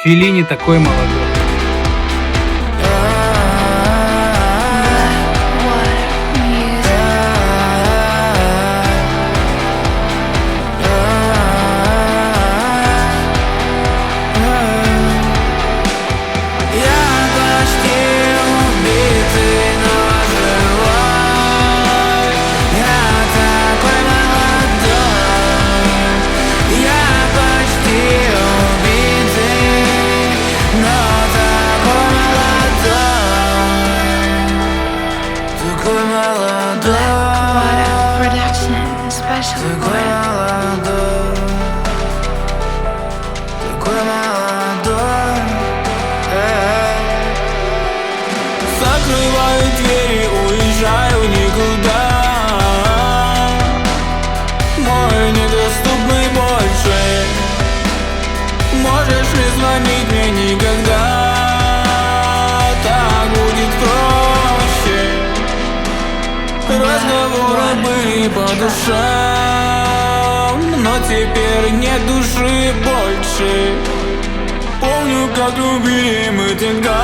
Феллини такой молодой. Закрываю двери, уезжаю никуда. Мой недоступный больше. Можешь не звонить мне никогда. Так будет проще. Разговоры были по душам, но теперь нет души больше. Помню, как любили мы тогда.